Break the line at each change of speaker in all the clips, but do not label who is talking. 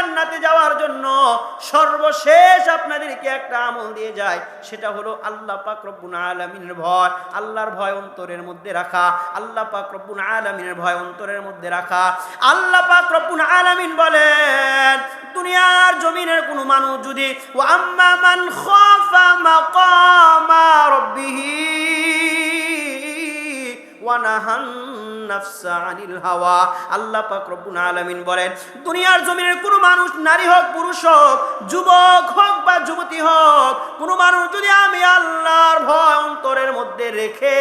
জান্নাতে যাওয়ার জন্য সর্বশেষ আপনাদেরকে একটা আমল দিয়ে যায়, সেটা হলো আল্লাহ পাক রব্বুল আলামিনের ভয়। আল্লাহর ভয় অন্তরের মধ্যে রাখা, আল্লাহ পাক রব্বুল আলামিনের ভয় অন্তরের মধ্যে রাখা। আল্লাহ পাক রব্বুল আলামিন বলেন, দুনিয়ার জমিনের কোনো মানুষ যদি ওয়া আম্মা মান খাফা মাকামা রাব্বিহি ওয়া নাহান নাফসা আনিল হাওয়া, আল্লাহ পাক রব্বুল আলামিন বলেন, দুনিয়ার জমিনের কোনো মানুষ, নারী হোক পুরুষ হোক, যুবক হোক বা যুবতী হোক, কোনো মানুষ যদি আমি আল্লাহর ভয় অন্তরের মধ্যে রেখে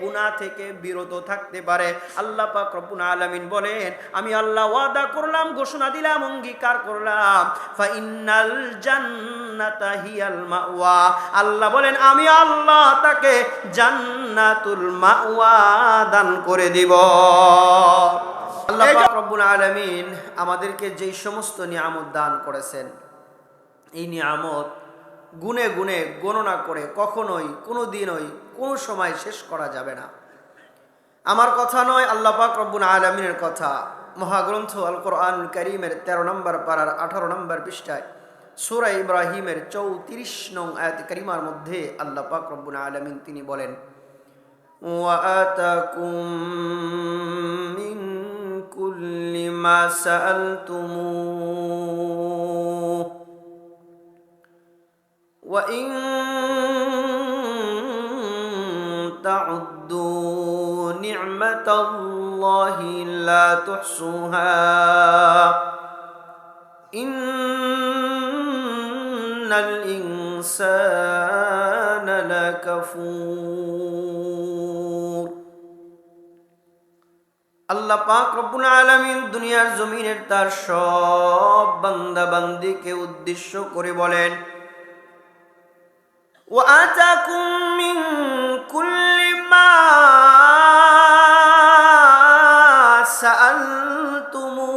গুনাহ থেকে বিরত থাকতে পারে, আল্লাহ পাক রব্বুল আলামিন বলেন, আমি আল্লাহ ওয়াদা করলাম, ঘোষণা দিলাম, অঙ্গীকার করলাম, ফা ইন্নাল জান্নাতা হিয়াল মাওয়া, আল্লাহ বলেন আমি আল্লাহ তাকে জান্নাতুল মাওয়া দান করে দিব। আল্লাহ পাক রব্বুল আলামিন আমাদেরকে যেই সমস্ত নিয়ামত দান করেছেন, এই নিয়ামত গুনে গুনে গণনা করে কখনোই কোনোদিনই কোনো সময় শেষ করা যাবে না। আমার কথা নয়, আল্লাহ পাক রব্বুল আলামিনের কথা। মহাগ্রন্থ আল কোরআনুল কারীমের 13 নম্বর পারার 18 নম্বর পৃষ্ঠায় সূরা ইব্রাহিমের 34 নং আয়াত কারিমার মধ্যে আল্লাহ পাক রব্বুল আলামিন তিনি বলেন, ওয়া আতাকুম মিন কুল্লি মা সাআলতুমু ওয়া ইন তাউদ্দু নি'মাতাল্লাহি লা তুহসুহা ইন্নাল ইনসানা লাকাফুর। আল্লাহ পাক রব্বুল আলামিন দুনিয়ার জমিনের তার সব বান্দা বান্দীকে উদ্দেশ্য করে বলেন, ওয়া আতাকুম মিন কুল্লি মা সাআলতুমু,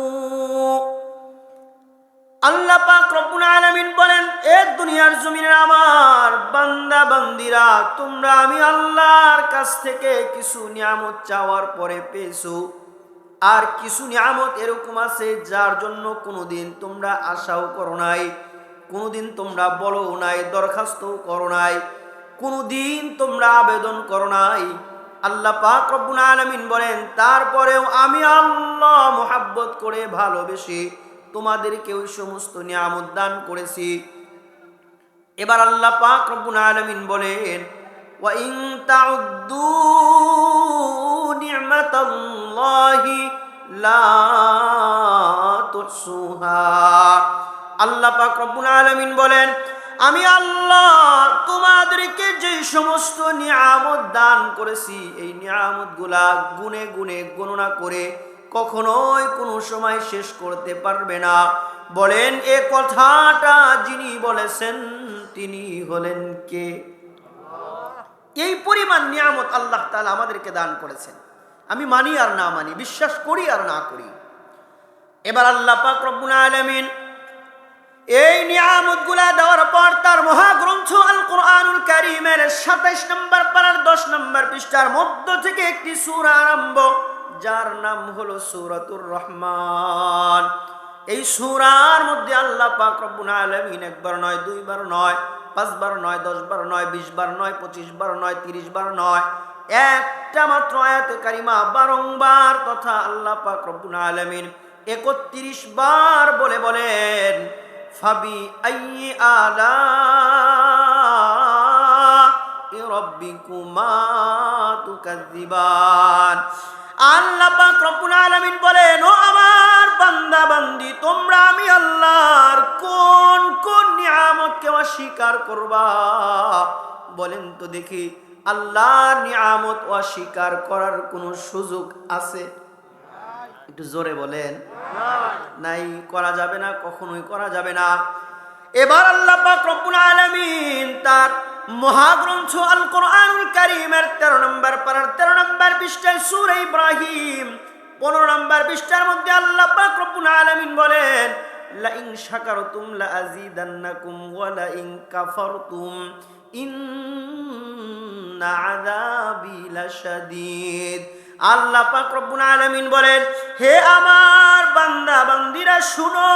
আল্লাহ পাক রব্বুল আলামিন বলেন, এ দুনিয়ার জমিনের আমার বান্দা বান্দীরা, তোমরা আমি আল্লাহর কাছ থেকে কিছু নিয়ামত চাওয়ার পরে পেয়েছো, আর কিছু নিয়ামত এরকম আছে যার জন্য কোনোদিন তোমরা আশাও করো নাই, কোনোদিন তোমরা বলো নাই, দরখাস্ত করো নাই, কোনোদিন তোমরা আবেদন করো নাই। আল্লাহ পাক রব্বুল আলামিন বলেন, তারপরেও আমি আল্লাহ মুহাব্বত করে ভালোবেসে তোমাদেরকে ওই সমস্ত নিয়ামত দান করেছি। এবার আল্লাহ পাক রব্বুল আলামিন বলেন, ওয়া ইন তাউদ্দু নি'মাতাল্লাহি লা তুহসুহা, আল্লাহ পাক রব্বুল আলামিন বলেন, আমি আল্লাহ তোমাদেরকে যে সমস্ত নিয়ামত দান করেছি, এই নিয়ামতগুলা গুনে গুনে গণনা করে কখনোই কোনো সময় শেষ করতে পারবে না। বলেন, এ কথাটা যিনি বলেছেন তিনি হলেন কে? এই পরিমাণ নিয়ামত আল্লাহ তাআলা আমাদেরকে দান করেছেন, আমি মানি আর না মানি, বিশ্বাস করি আর না করি। এবার আল্লাহ পাক রব্বুল আলামিন এই নিয়ামতগুলা দেওয়ার পর তার মহাগ্রন্থ আল কোরআনুল কারীমের 27 নম্বর পারার 10 নম্বর পৃষ্ঠার মধ্য থেকে একটি সূরা আরম্ভ, যার নাম হলো সূরাতুর রহমান। এই সূরার মধ্যে আল্লাহ পাক রব্বুল আলামিন একবার নয়, দুইবার নয়, 5 বার নয়, 10 বার নয়, 20 বার নয়, 25 বার নয়, 30 বার নয়, একটা মাত্র আয়াতে কারিমা বারংবার তথা আল্লাহ পাক রব্বুল আলামিন 31 বার বলে বলেন, ফাবি আইয়ি আলাই রাব্বিকুমা তুকাজ্জিবান। আল্লাহ পাক রব্বুল আলামিন বলেন, ও আমার বান্দা বান্দি, তোমরা আমি আল্লাহর কোন কোন নিয়ামতকে অস্বীকার করবা? বলেন তো দেখি, আল্লাহর নিয়ামত অস্বীকার করার কোনো সুযোগ আছে? একটু জোরে বলেন। নাই, করা যাবে না, কখনোই করা যাবে না। এবার আল্লাহ পাক রব্বুল আলামিন তার মহাগ্রন্থ আল কোরআনুল কারীমের 13 নম্বর পারার 13 নম্বর পৃষ্ঠায় সূরা ইব্রাহিম 15 নম্বর পৃষ্ঠার মধ্যে আল্লাহ পাক রব্বুল আলামিন বলেন, লা ইন শাকারতুম লা আযীদান্নাকুম ওয়া লা ইন কাফারতুম ইন্না আযাবি লাশাদীদ। আল্লাহ পাক রব্বুল আলামিন বলেন, হে আমার বান্দা বান্দিরা শুনো,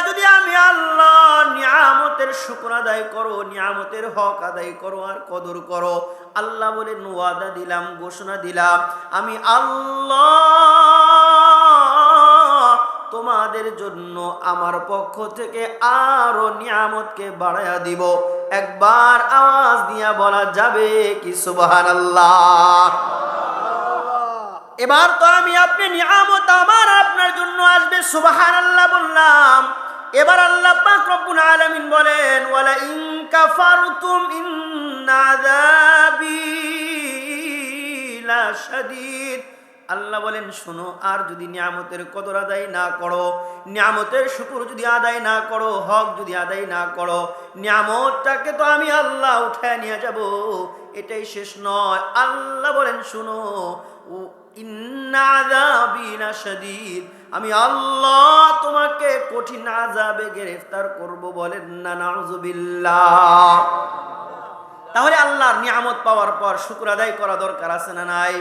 যদি আমি আল্লাহ নিয়ামতের শুকর আদায় করো, নিয়ামতের হক আদায় করো আর কদর করো, আল্লাহ বলেন ওয়াদা দিলাম, ঘোষণা দিলাম, আমি আল্লাহ তোমাদের জন্য আমার পক্ষ থেকে আরো নিয়ামতকে বাড়ায়া দিব। একবার আওয়াজ দিয়া বলা যাবে কি সুবহানাল্লাহ? এবার তো আমি আপনি নিয়ামত আমার আপনার জন্য আসবে, সুবহানাল্লাহ বললাম। এবার আল্লাহ পাক রব্বুল আলামিন বলেন ওয়ালা ইন কাফারতুম ইন্না আযাবি লাশাদীদ। আল্লাহ বলেন শোনো, আর যদি নিয়ামতের কদর আদায় না করো, নিয়ামতের শুকর যদি আদায় না করো, হক যদি আদায় না করো, নিয়ামতটাকে তো আমি আল্লাহ উঠায় নিয়ে যাব, এটাই শেষ নয়। আল্লাহ বলেন শোনো, ইন্না আযাবি লাশাদীদ, আমি আল্লাহ তোমাকে কঠিন আযাবে গ্রেফতার করব। বলেন না নাউযুবিল্লাহ। তাহলে আল্লাহর নিয়ামত পাওয়ার পর শুকর আদায় করা দরকার আছে না নাই?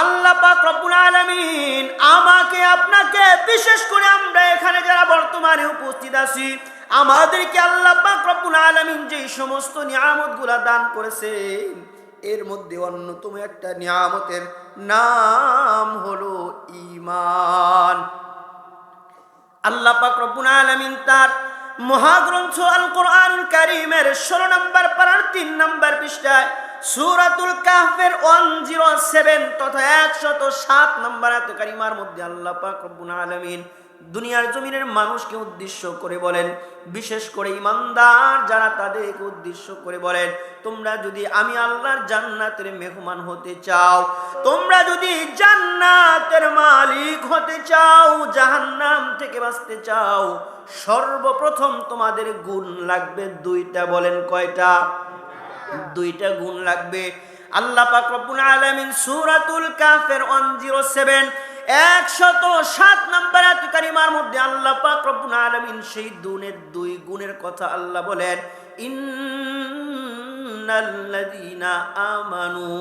আল্লাহ পাক রব্বুল আলামিন আমাকে আপনাকে, বিশেষ করে আমরা এখানে যারা বর্তমানে উপস্থিত আছি, আমাদেরকে আল্লাহ পাক রব্বুল আলামিন যে সমস্ত নিয়ামতগুলো দান করেছেন, এর মধ্যে অন্যতম একটা নিয়ামতের নাম হলো ঈমান। আল্লাহ পাক রব্বুল আলামিন তার মহাগ্রন্থ আল কোরআনুল কারীমের 16 নম্বর পারার 3 নম্বর পৃষ্ঠায় সূরাতুল কাহফের 107 তথা 107 নম্বর আয়াত কারিমার মধ্যে আল্লাহ পাক রব্বুল আলামিন দুনিয়ার জমিনের মানুষকে উদ্দেশ্য করে বলেন, বিশেষ করে ঈমানদার যারা, তাদেরকে উদ্দেশ্য করে বলেন, তোমরা যদি আমি আল্লাহর জান্নাতের মেহমান হতে চাও, তোমরা যদি জান্নাতের মালিক হতে চাও, জাহান্নাম থেকে বাঁচতে চাও, সর্বপ্রথম তোমাদের গুণ লাগবে দুইটা। বলেন কয়টা? দুইটা গুণ লাগবে। আল্লাহ পাক রব্বুল আলামিন সূরাতুল কাহফের 107 107 নম্বর আয়াত কারিমার মধ্যে আল্লাহ পাক রব্বুল আলামিন সেই দুই গুণের কথা আল্লাহ বলেন, ইন্নাল্লাযীনা আমানু।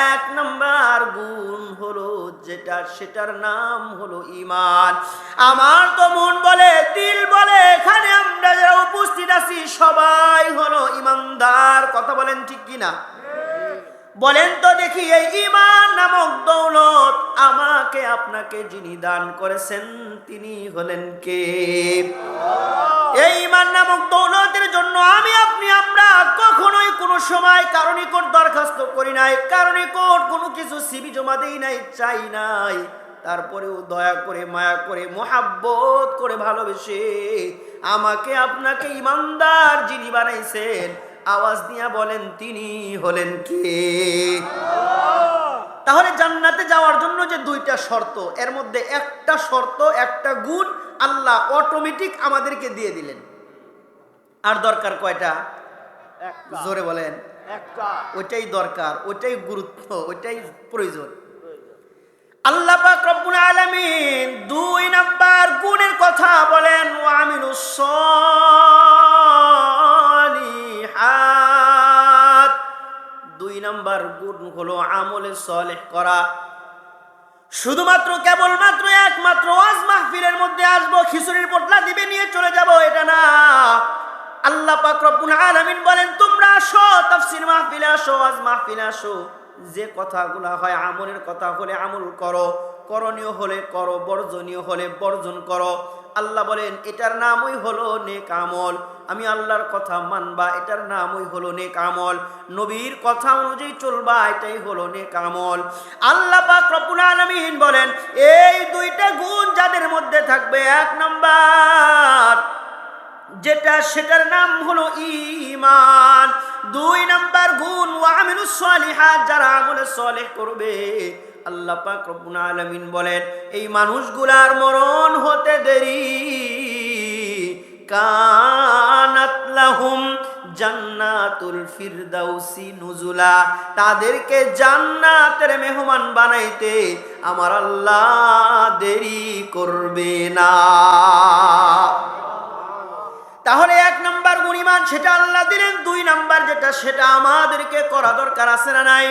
এক নম্বর গুণ হলো যেটা, সেটার নাম হলো ঈমান। আমার তো মন বলে, দিল বলে, এখানে আমরা যারা উপস্থিত আছি সবাই হলো ঈমানদার। কথা বলেন ঠিক কিনা? বলেন তো দেখি, এই ঈমান নামক দৌলত আমাকে আপনাকে যিনি দান করেছেন তিনি হলেন কে? এই ঈমান নামক দৌলতের জন্য আমি আপনি আমরা কখনোই কোনো সময় কারো নিকট দরখাস্ত করি নাই, কারো নিকট কোনো কিছু সিবি জমা দেই নাই, চাই নাই। তারপরেও দয়া করে, মায়া করে, মোহাব্বত করে, ভালোবেসে আমাকে আপনাকে ঈমানদার যিনি বানাইছেন, আওয়াজ দিয়া বলেন তিনি হলেন কে? তাহলে জান্নাতে যাওয়ার জন্য যে দুইটা শর্ত, এর মধ্যে একটা শর্ত, একটা গুণ আল্লাহ অটোমেটিক আমাদেরকে দিয়ে দিলেন। আর দরকার কয়টা? জোরে বলেন। ওইটাই দরকার, ওইটাই গুরুত্ব, ওইটাই প্রয়োজন। আল্লাহ পাক রব্বুল আলামিন 2 নাম্বার গুণের কথা বলেন, ওয়া আমিলুস সালিহাত। 2 নাম্বার গুণ হলো আমলে সালেহ করা। শুধুমাত্র কেবলমাত্র একমাত্র ওয়াজ মাহফিলের মধ্যে আসবো, খিচুড়ির পোটলা দিবে নিয়ে চলে যাব, এটা না। আল্লাহ পাক রব্বুল আলামিন বলেন, তোমরা আসো তাফসীর মাহফিলে আসো, ওয়াজ মাহফিলে আসো, যে কথাগুলো হয় আমলের কথা হলে আমল করো, করণীয় হলে করো, বর্জনীয় হলে বর্জন করো। আল্লাহ বলেন এটার নামই হলো নেক আমল। আমি আল্লাহর কথা মানবা, এটার নামই হলো নেক আমল। নবীর কথা অনুযায়ী চলবা, এটাই হলো নেক আমল। আল্লাহ পাক রব্বুল আলামিন বলেন, এই দুইটা গুণ যাদের মধ্যে থাকবে, 1 নাম্বার যেটা, সেটার নাম হলো ঈমান। 2 নাম্বার গুণ ওয়া আমিলুস সালিহাত, যারা আমলে সালেহ করবে, আল্লাহ পাক রব্বুল আলামিন বলেন এই মানুষগুলার মরণ হতে দেরি, কানাত লাহুম জান্নাতুল ফিরদাউসি নুজুলা, তাদেরকে জান্নাতের মেহমান বানাইতে আমার আল্লাহ দেরি করবে না। তাহলে 1 নাম্বার গুণ ঈমান, সেটা আল্লাহ দিলেন। 2 নাম্বার যেটা, সেটা আমাদেরকে করা দরকার আছে না নাই?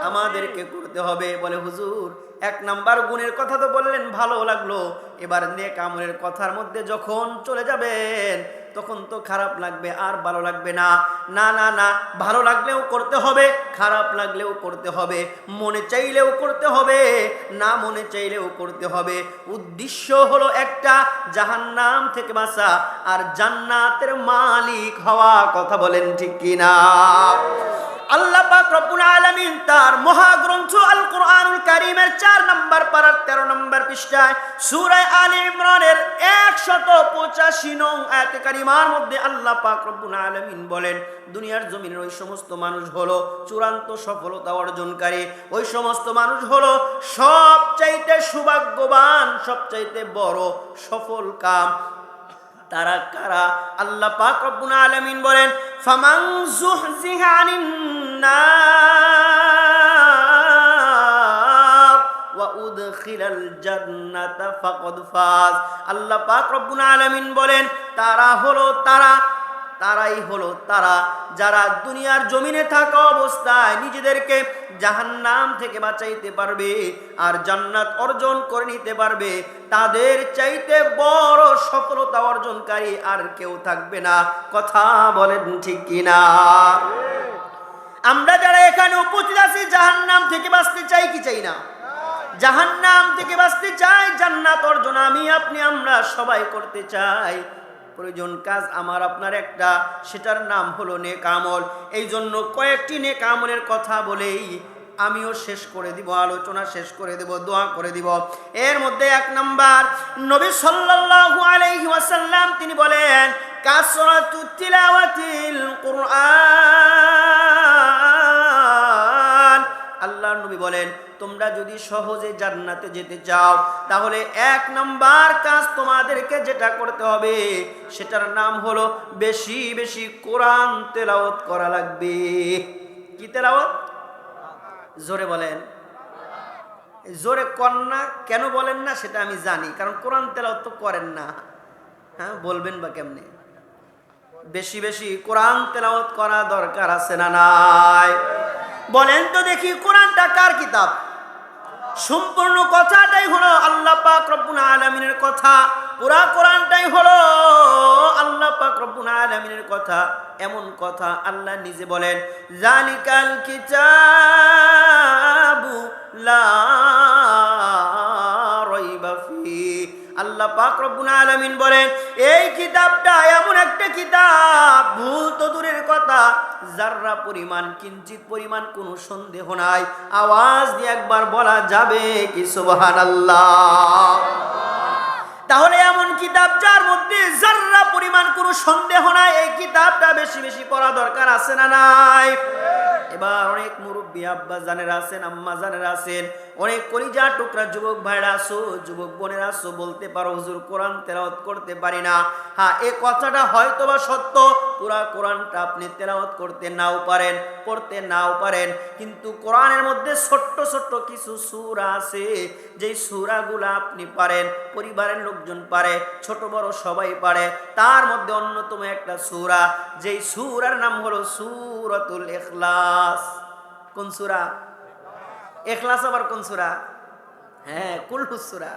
আমাদেরকে করতে হবে। বলে হুজুর এক নাম্বার গুণের কথা তো বললেন, ভালো লাগলো। এবার নেক আমলের কথার মধ্যে যখন চলে যাবেন তখন তো খারাপ লাগবে, আর ভালো লাগবে না। না না না, ভালো লাগলেও করতে হবে, খারাপ লাগলেও করতে হবে, মনে চাইলেও করতে হবে, না মনে চাইলেও করতে হবে। উদ্দেশ্য হলো একটা, জাহান্নাম থেকে বাঁচা আর জান্নাতের মালিক হওয়া। কথা বলেন ঠিক কিনা? আল্লাহ পাক রব্বুল আলামিন তার মহাগ্রন্থ আল কোরআনুল কারীমের 4 নম্বর পারার 13 নম্বর পৃষ্ঠায় সূরা আলে ইমরানের 185 নং আয়াতে কারিমার মধ্যে আল্লাহ পাক রব্বুল আলামিন বলেন, দুনিয়ার জমিনের ওই সমস্ত মানুষ হলো চূড়ান্ত সফলতা অর্জনকারী, ওই সমস্ত মানুষ হলো সবচাইতে সৌভাগ্যবান, সবচাইতে বড় সফল কাম। তারা কারা? আল্লাহ পাক রব্বুল আলামিন বলেন, ফামান যুহজিহা আনিন নার ওয়া উদখিলাল জান্নাতা ফাকাদ ফাজ। আল্লাহ পাক রব্বুল আলামিন বলেন, তারাই হলো তারা যারা দুনিয়ার জমিনে থাকা অবস্থায় নিজেদেরকে জাহান্নাম থেকে বাঁচাইতে পারবে আর জান্নাত অর্জন করে নিতে পারবে। তাদের চাইতে বড় সফলতা অর্জনকারী আর কেউ থাকবে না। কথা বলেন ঠিক কিনা? আমরা যারা এখানে উপস্থিত আছি জাহান্নাম থেকে বাঁচতে চাই কি চাই না? জাহান্নাম থেকে বাঁচতে চাই, জান্নাত অর্জন আমি আপনি আমরা সবাই করতে চাই। প্রয়োজন কাজ আমার আপনার একটা, সেটার নাম হলো নেক আমল। এই জন্য কয়েকটি নেক আমলের কথা বলেই আমিও শেষ করে দিব, আলোচনা শেষ করে দেব, দোয়া করে দিব। এর মধ্যে 1 নাম্বার, নবী সাল্লাল্লাহু আলাইহি ওয়াসাল্লাম তিনি বলেন, কাসরাতু তিলাওয়াতিল কুরআন। আল্লাহর নবী বলেন, তোমরা যদি সহজে জান্নাতে যেতে চাও তাহলে 1 নাম্বার কাজ তোমাদেরকে যেটা করতে হবে সেটার নাম হলো বেশি বেশি কোরআন তেলাওয়াত করা লাগবে। কি তেলাওয়াত? জোরে বলেন। জোরে কন্যা কেন বলেন না সেটা আমি জানি, কারণ কোরআন তেলাওয়াত তো করেন না। হ্যাঁ, বলবেন বা কেমনে? বেশি বেশি কোরআন তেলাওয়াত করা দরকার আছে না নাই? বলেন তো দেখি, কোরআনটা কার কিতাব? সম্পূর্ণ কথাটাই হলো আল্লাহ পাক রব্বুল আলামিনের কথা। পুরা কোরআনটাই হলো আল্লাহ পাক রব্বুল আলামিনের কথা। এমন কথা আল্লাহ নিজে বলেন, জালিকাল কিতাবু লা রাইবা ফি। আল্লাহ পাক রব্বুল আলামিন বলেন, এই কিতাবটা এমন একটা কিতাব, ভুল তো দূরের কথা, যাররা পরিমাণ কিঞ্চিত পরিমাণ কোনো সন্দেহ নাই। আওয়াজ দিয়ে একবার বলা যাবে কি সুবহানাল্লাহ? তাহলে এমন কিতাব যার মধ্যে যাররা পরিমাণ কোনো সন্দেহ নাই, এই কিতাবটা বেশি বেশি পড়া দরকার আছে না নাই? এবার অনেক মুরব্বী আব্বা জানেরা আছেন, আম্মা জানেরা আছেন, অনেক কলিজা টুকরা যুবক ভাইরা আছো, যুবক বোনেরা আছো, বলতে পারো হুজুর কোরআন তেলাওয়াত করতে পারি না। হ্যাঁ, এই কথাটা হয়তো বা সত্য, পুরা কোরআনটা আপনি তেলাওয়াত করতে নাও পারেন, পড়তে নাও পারেন, কিন্তু কোরআনের মধ্যে ছোট্ট ছোট্ট কিছু সূরা আছে, যেই সূরাগুলা আপনি পারেন, পরিবারের লোকজন পারে, ছোট বড় সবাই পারে। তার মধ্যে অন্যতম একটা সূরা, যেই সূরার নাম হলো সূরাতুল ইখলাস। কোন সূরা? ইখলাস আবার কোন সূরা? হ্যাঁ, কুলহুস সূরা।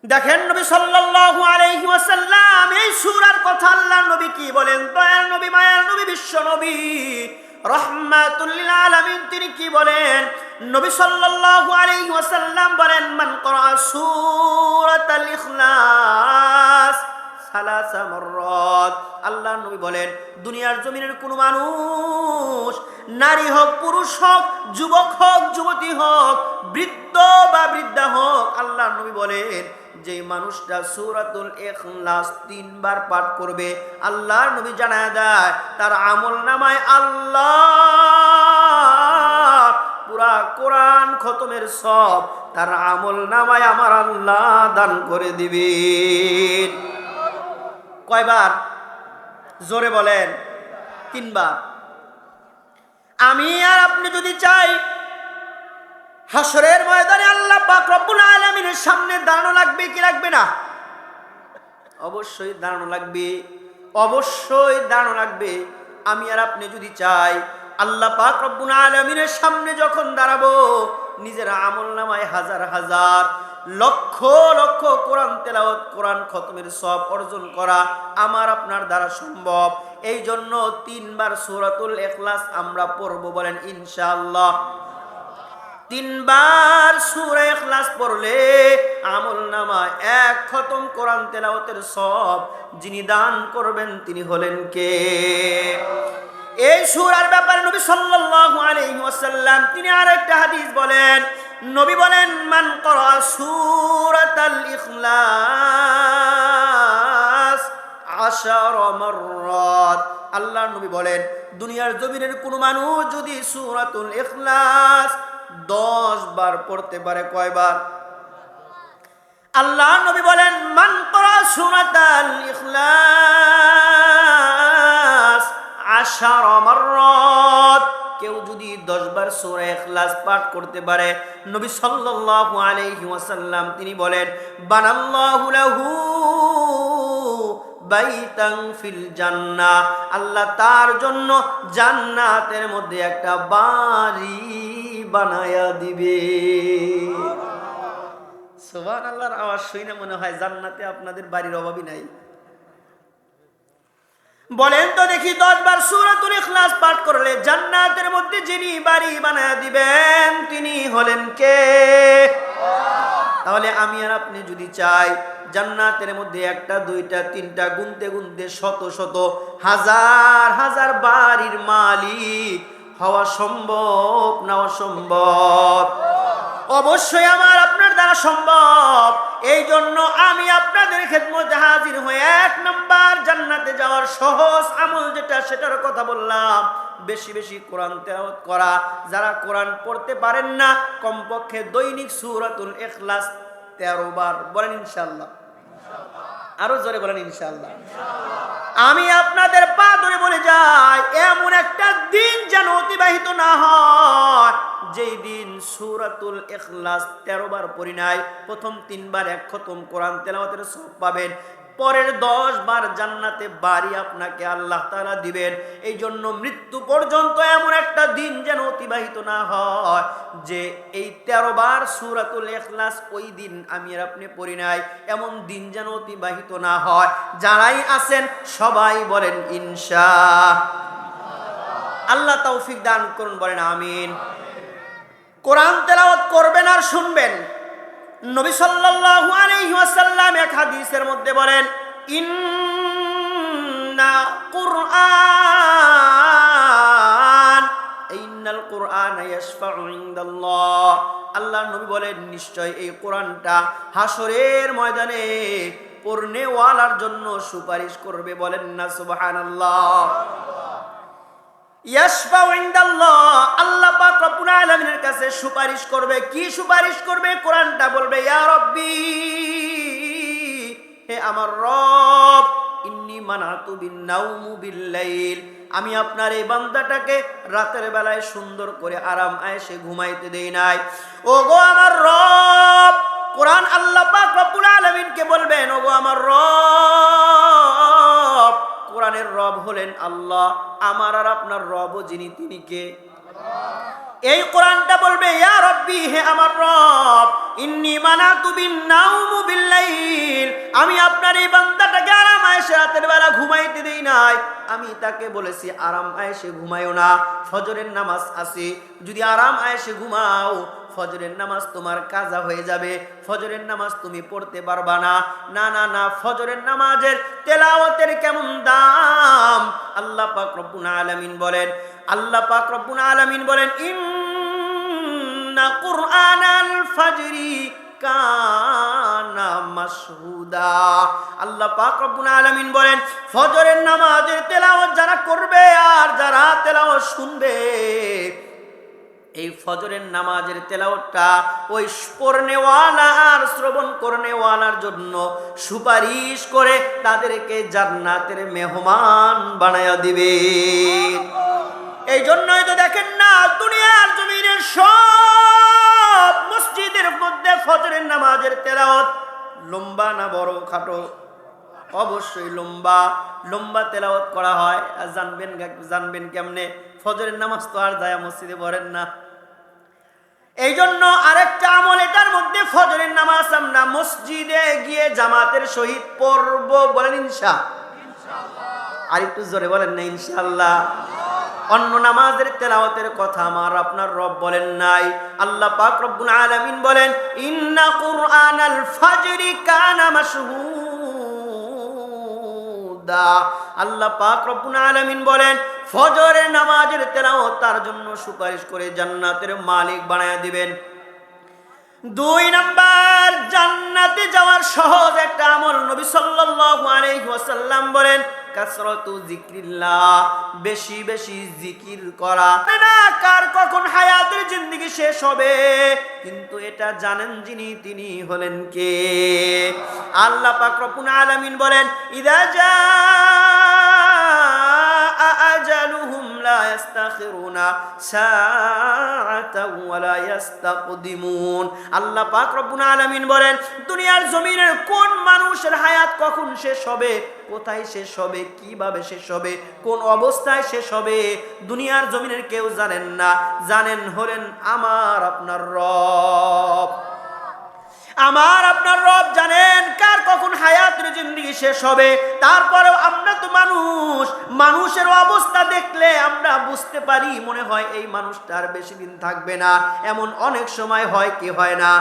দেখেন নবী সাল্লাল্লাহু আলাইহি ওয়াসাল্লাম এই সূরার কথা আল্লাহ নবী কি বলেন? দয়ার নবী, মায়ার নবী, বিশ্ব নবী রাহমাতুল লিল আলামিন তিনি কি বলেন? নবী সাল্লাল্লাহু আলাইহি ওয়াসাল্লাম বলেন, মান ক্বারা সূরাতুল ইখলাস সালাসা মাররাত। আল্লাহ নবী বলেন, দুনিয়ার জমিনের কোন মানুষ, নারী হোক পুরুষ হোক, যুবক হোক যুবতী হোক, বৃদ্ধ বা বৃদ্ধা হোক, আল্লাহ নবী বলেন যে মানুষটা সূরাতুল ইখলাস 3 বার পাঠ করবে, আল্লাহর নবী জানায় দেয় তার আমলনামায় আল্লাহ পুরা কোরআন খতমের সব তার আমলনামায় আমার আল্লাহ দান করে দিবেন। কয়বার? জোরে বলেন। 3 বার। আমি আর আপনি যদি চাই হাসরের ময়দানে আল্লাহ পাক রব্বুল আলামিনের সামনে দাঁড়ানো লাগবে কি লাগবে না? অবশ্যই দাঁড়ানো লাগবে, অবশ্যই দাঁড়ানো লাগবে। আমি আর আপনি যদি চাই আল্লাহ পাক রব্বুল আলামিনের সামনে যখন দাঁড়াবো, নিজের আমল নামায় হাজার হাজার লক্ষ লক্ষ কোরআন তেলাওয়াত কোরআন খতমের সওয়াব অর্জন করা আমার আপনার দ্বারা সম্ভব। এই জন্য 3 বার সূরাতুল ইখলাস আমরা পড়ব, বলেন ইনশাআল্লাহ। 3 বার সূরা ইখলাস পড়লে আমল নামায় 1 খতম কোরআন তেলাওয়াতের সওয়াব যিনি দান করবেন তিনি হলেন কে? এই সূরার ব্যাপারে নবী সাল্লাল্লাহু আলাইহি ওয়াসাল্লাম তিনি আরেকটা হাদিস বলেন, নবী বলেন মান ক্বারা সূরাতাল ইখলাস 10 মাররাত। আল্লাহর নবী বলেন দুনিয়ার জমিনের কোন মানুষ যদি সূরাতুল ইখলাস 10 বার পড়তে পারে, কয়বার? আল্লাহর নবী বলেন মান ক্বারা সূরাতাল ইখলাস 10 মাররাত, কেউ যদি 10 বার সূরা ইখলাস পাঠ করতে পারে, নবী সাল্লাল্লাহু আলাইহি ওয়াসাল্লাম তিনি বলেন বানাল্লাহু লাহু বাইতান ফিল জান্নাহ, আল্লাহ তার জন্য জান্নাতের মধ্যে একটা বাড়ি বানায়া দিবে। সুবহানাল্লাহর আওয়াজ শুনে মনে হয় জান্নাতে আপনাদের বাড়ির অভাবই নাই। বলেন তো দেখি 10 বার সূরাতুল ইখলাস পাঠ করলে জান্নাতের মধ্যে যিনি বাড়ি বানায়া দিবেন তিনি হলেন কে? তাহলে আমি আর আপনি যদি চাই জান্নাতের মধ্যে 1টা 2টা 3টা গুনতে গুনতে শত শত হাজার হাজার বাড়ির মালিক হওয়া সম্ভব না অসম্ভব? অবশ্যই আমার আপনার দ্বারা সম্ভব। এই জন্য আমি আপনাদের খেদমতে হাজির হয়ে 1 নাম্বার জান্নাতে যাওয়ার সহজ আমল যেটা সেটার কথা বললাম, বেশি বেশি কোরআন তেলাওয়াত করা। যারা কোরআন পড়তে পারেন না কমপক্ষে দৈনিক সূরাতুল ইখলাস 13 বার, বলেন ইনশাআল্লাহ। আরো জোরে বলেন ইনশাআল্লাহ। আমি আপনাদের পা ধরে বলে যাই এমন একটা দিন যেন অতিবাহিত না হয় যেই দিন সূরাতুল ইখলাস 13 বার পড়ি নাই, প্রথম 3 বার 1 খতম কোরআন তেলাওয়াতের সওয়াব পাবেন, পরের 10 বার জান্নাতে বাড়ি আপনাকে আল্লাহ তাআলা দিবেন। এই জন্য মৃত্যু পর্যন্ত এমন একটা দিন যেন অতিবাহিত না হয় যে এই 13 বার সূরাতুল ইখলাস ওই দিন আমি আর আপনি পড়ি নাই, এমন দিন যেন অতিবাহিত না হয়। যারাই আছেন সবাই বলেন ইনশাআল্লাহ। আল্লাহ তৌফিক দান করুন, বলেন আমিন। কোরআন তেলাওয়াত করবেন আর শুনবেন। নবী সাল্লাল্লাহু আলাইহি ওয়াসাল্লাম এক হাদিসের মধ্যে বলেন ইন্নাল কুরআন ইয়াশফাউ ইনদাল্লাহ। আল্লাহর নবী বলেন নিশ্চয় এই কোরআনটা হাসরের ময়দানে পড়নেওয়ালার জন্য সুপারিশ করবে, বলেন না সুবহানাল্লাহ। ইয়াশফাউ ইনদাল্লাহ, আল্লাহ পাক রব্বুল আলামিনের কাছে সুপারিশ করবে। কি সুপারিশ করবে? কোরআনটা বলবে ইয়া রব্বি, হে আমার রব, ইন্নী মানাতু বিন নাওমু বিল লাইল, আমি আপনার এই বান্দাটাকে রাতের বেলায় সুন্দর করে আরাম আয়েশে ঘুমাইতে দেই নাই। ওগো আমার রব, কোরআন আল্লাহ পাক রব্বুল আলামিনকে বলবেন ওগো আমার রব, কোরআনের রব হলেন আল্লাহ, আমার আর আপনার রব যিনি তিনি কে? এই কোরআনটা বলবে ইয়া রব্বি, হে আমার রব, ইন্নী মানাতু বিন নাওমু বিল লাইল, আমি আপনার এই বান্দাটাকে আরাম আয়েশে রাতের বেলা ঘুমাইতে দেই নাই। আমি তাকে বলেছি আরাম আয়েশে ঘুমায়ো না, ফজরের নামাজ আছে, যদি আরাম আয়েশে ঘুমাও ফজরের নামাজ তোমার কাজা হয়ে যাবে, ফজরের নামাজ তুমি পড়তে পারবা না। না না না, ফজরের নামাজের তেলাওয়াতের কেমন দাম! আল্লাহ পাক রব্বুল আলামিন বলেন, আল্লাহ পাক রব্বুল আলামিন বলেন ইন্না কুরআনাল ফাজরি কানা মাশহুদা। আল্লাহ পাক রব্বুল আলামিন বলেন ফজরের নামাজের তেলাওয়াত যারা করবে আর যারা তেলাওয়াত শুনবে, এই ফজরের নামাজের তেলাওয়াতটা ওই পড়নেওয়ালা আর শ্রবণ করনেওয়ালার জন্য সুপারিশ করে তাদেরকে জান্নাতের মেহমান বানায়া দিবে। এই জন্যই তো দেখেন না দুনিয়ার জমিনের সব মসজিদের মধ্যে ফজরের নামাজের তেলাওয়াত লম্বা না বড় খাটো? অবশ্যই লম্বা লম্বা তেলাওয়াত করা হয়। আর জানবেন কেমনে? ফজরের নামাজ তো আর যায় মসজিদে পড়েন না। এই জন্য আরেকটা আমল এটার মধ্যে, ফজরের নামাজ আমরা মসজিদে গিয়ে জামাতের সহিত পড়ব, বলেন ইনশাআল্লাহ। আর একটু জোরে বলেন না ইনশাআল্লাহ। অন্য নামাজের তেলাওয়াতের কথা আমার আপনার রব বলেন নাই। আল্লাহ পাক রব্বুল আলামিন বলেন, ইন্না কুরআনাল ফাজরি কানা মাশহুদা। আল্লাহ পাক রব্বুল আলামিন বলেন, ফজরের নামাজের তেলাওয়াত তার জন্য সুপারিশ করে জান্নাতের মালিক বানায়া দিবেন। 2 নাম্বার, জান্নাতে যাওয়ার সহজ একটা আমল নবী সাল্লাল্লাহু আলাইহি ওয়াসাল্লাম বলেন, কাসরাতু যিকরিল্লাহ, বেশি বেশি জিকির করা। না কার কখন হায়াতের জিন্দেগি শেষ হবে, কিন্তু এটা জানেন যিনি, তিনি হলেন কে? আল্লাহ পাক রব্বুল আলামিন বলেন, ইযা জাআ আজালুহুম লা ইস্তাখিরুনা সাআতাও ওয়া লা ইস্তাকদিমুন। আল্লাহ পাক রব্বুল আলামিন বলেন, দুনিয়ার জমিনের কোন মানুষের হায়াত কখন শেষ হবে, কোথায় শেষ হবে, কিভাবে শেষ হবে, কোন অবস্থায় শেষ হবে, দুনিয়ার জমিনের কেউ জানেন না। জানেন হলেন আমার আপনার রব। আমার আপনার রব জানেন কার কখন হায়াতের জিন্দেগি শেষ হবে। তারপরেও আমরা তো মানুষ, মানুষের অবস্থা দেখলে আমরা বুঝতে পারি, মনে হয় এই মানুষটা আর বেশি দিন থাকবে না। এমন অনেক সময় হয় কি হয় না?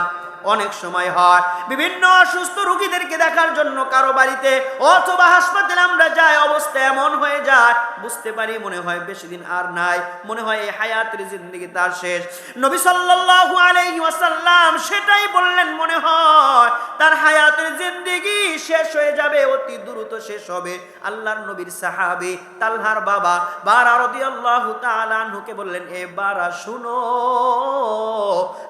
অনেক সময় হয়। বিভিন্ন অসুস্থ রোগীদেরকে দেখার জন্য কারো বাড়িতে অথবা হাসপাতালে আমরা যাই, অবস্থা এমন হয়ে যায় বুঝতে পারি মনে হয় বেশি দিন আর নাই, মনে হয় এই হায়াতের জিন্দেগি তার শেষ। নবী সাল্লাল্লাহু আলাইহি ওয়াসাল্লাম সেটাই বললেন, মনে হয় তার হায়াতের জিন্দেগি শেষ হয়ে যাবে, অতি দ্রুত শেষ হবে। আল্লাহর নবীর সাহাবী তালহার বাবা বারা রাদিয়াল্লাহু তাআলা আনহুকে বললেন, এ বারা শুনো,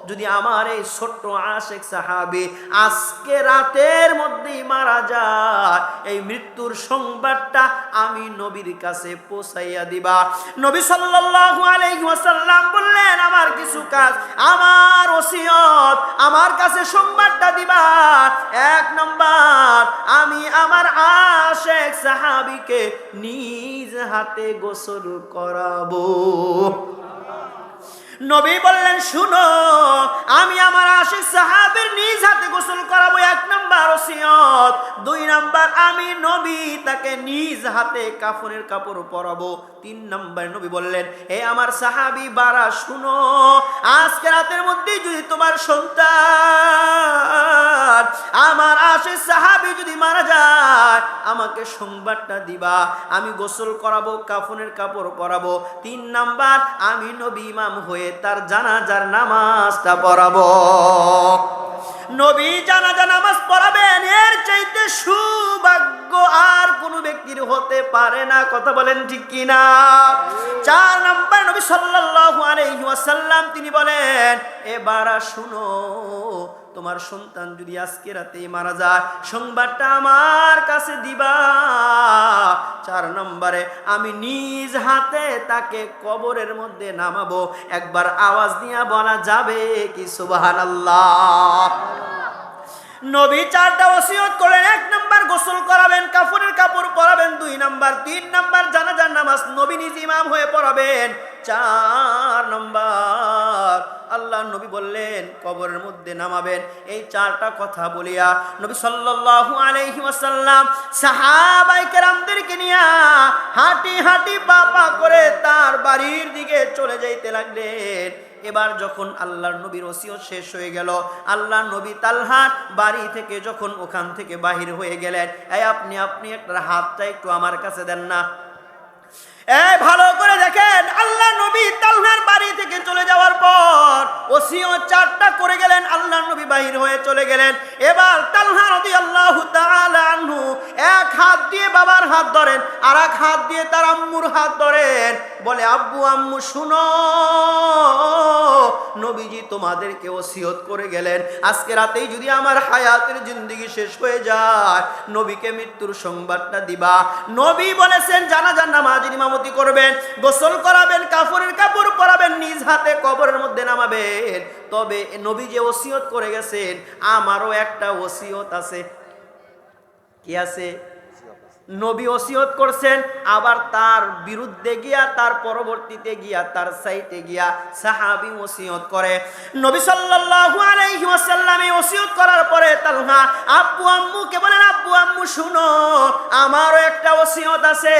যদি আমার এই ছোট্ট আশেক সাহাবী আজকে রাতের মধ্যেই মারা যায়, এই মৃত্যুর সংবাদটা আমি নবীর কাছে পৌঁছাইয়া দিবা। নবী সাল্লাল্লাহু আলাইহি ওয়াসাল্লাম বললেন, আমার কিছু কাজ, আমার ওসিয়ত, আমার কাছে সংবাদটা দিবা। 1 নাম্বার, আমি আমার আশেক সাহাবীকে নিজ হাতে গোসল করাবো। নবী বললেন, শুনো, আমি আমার আশিক সাহাবীর নিজ হাতে গোসল করাবো, 1 নাম্বার ওসিয়ত। 2 নাম্বার, আমি নবী তাকে নিজ হাতে কাফনের কাপড় পরাবো। 3 নাম্বার নবী বললেন, হে আমার সাহাবী বারা শুনো, আজকে রাতের মধ্যে যদি তোমার সন্তান আমার আশিক সাহাবী যদি মারা যায়, আমাকে সংবাদটা দিবা, আমি গোসল করাবো, কাফনের কাপড় পরাবো। 3 নাম্বার, আমি নবী ইমাম হয়ে তার জানাজার নামাজটা পড়াবো। নবী জানাজা নামাজ পড়াবেন, এর চাইতে সৌভাগ্য আর কোন ব্যক্তির হতে পারে না। কথা বলেন ঠিক কিনা? 4 নাম্বার, নবী সাল্লাল্লাহু আলাইহি ওয়াসাল্লাম তিনি বলেন, এবারা শুনো, তোমার সন্তান যদি আজকে রাতেই মারা যায়, সংবাদটা আমার কাছে দিবা। 4 নম্বরে, আমি নিজ হাতে তাকে কবরের মধ্যে নামাবো। একবার আওয়াজ দিয়া বলা যাবে কি সুবহানাল্লাহ? নবী 4টা ওসিয়ত করলেন। 1 নাম্বার, গোসল করাবেন, কাফনের কাপড় পরাবেন। 2 নাম্বার, 3 নাম্বার, জানাজার নামাজ নবী নিজে ইমাম হয়ে পড়াবেন। 4 নাম্বার, আল্লাহ নবী বললেন কবরের মধ্যে নামাবেন। এই 4টা কথা বলিয়া নবী সাল্লাল্লাহু আলাইহি ওয়াসাল্লাম সাহাবায়ে কেরামদেরকে নিয়ে হাঁটি হাঁটি পা করে তার বাড়ির দিকে চলে যাইতে লাগলেন। এবার যখন আল্লাহর নবীর ওসিয়ত শেষ হয়ে গেল, আল্লাহর নবী তালহার বাড়ি থেকে যখন ওখান থেকে বাহির হয়ে গেলেন, এই আপনি একটা হাতটা একটু আমার কাছে দেন না। ভালো করে দেখেন, আল্লাহ নবী তালহার বাড়ি থেকে চলে যাওয়ার পর ওসিয়ত 4টা করে গেলেন, আল্লাহ নবী বাহির হয়ে চলে গেলেন। এবার তালহা রাদিয়াল্লাহু তাআলা আনহু 1 হাত দিয়ে বাবার হাত ধরেন, আর 1 হাত দিয়ে তার আম্মুর হাত ধরেন, বলে, আব্বু আম্মু শুনো, নবীজি তোমাদেরকে ওসিয়ত করে গেলেন, আজকে রাতেই যদি আমার হায়াতের জিন্দেগি শেষ হয়ে যায়, নবীকে মৃত্যুর সংবাদটা দিবা। নবী বলেছেন জানাজার নামাজের ইমামতি করবেন, গোসল করাবেন, কাফনের কাপড় পরাবেন, নিজ হাতে কবরের মধ্যে নামাবেন। তবে নবী যে ওসিয়ত করে গেছেন, আমারও একটা ওসিয়ত আছে। কি আছে? নবী ওসিয়ত করছেন, আবার তার বিরুদ্ধে গিয়া তার পরবর্তীতে গিয়া তার সাইটে গিয়া সাহাবী ওসিয়ত করে। নবী সাল্লাল্লাহু আলাইহি ওয়াসাল্লাম ওসিয়ত করার পরে তালহা আব্বু আম্মুকে বলেন, আব্বু আম্মু শুনো, আমারও একটা ওসিয়ত আছে।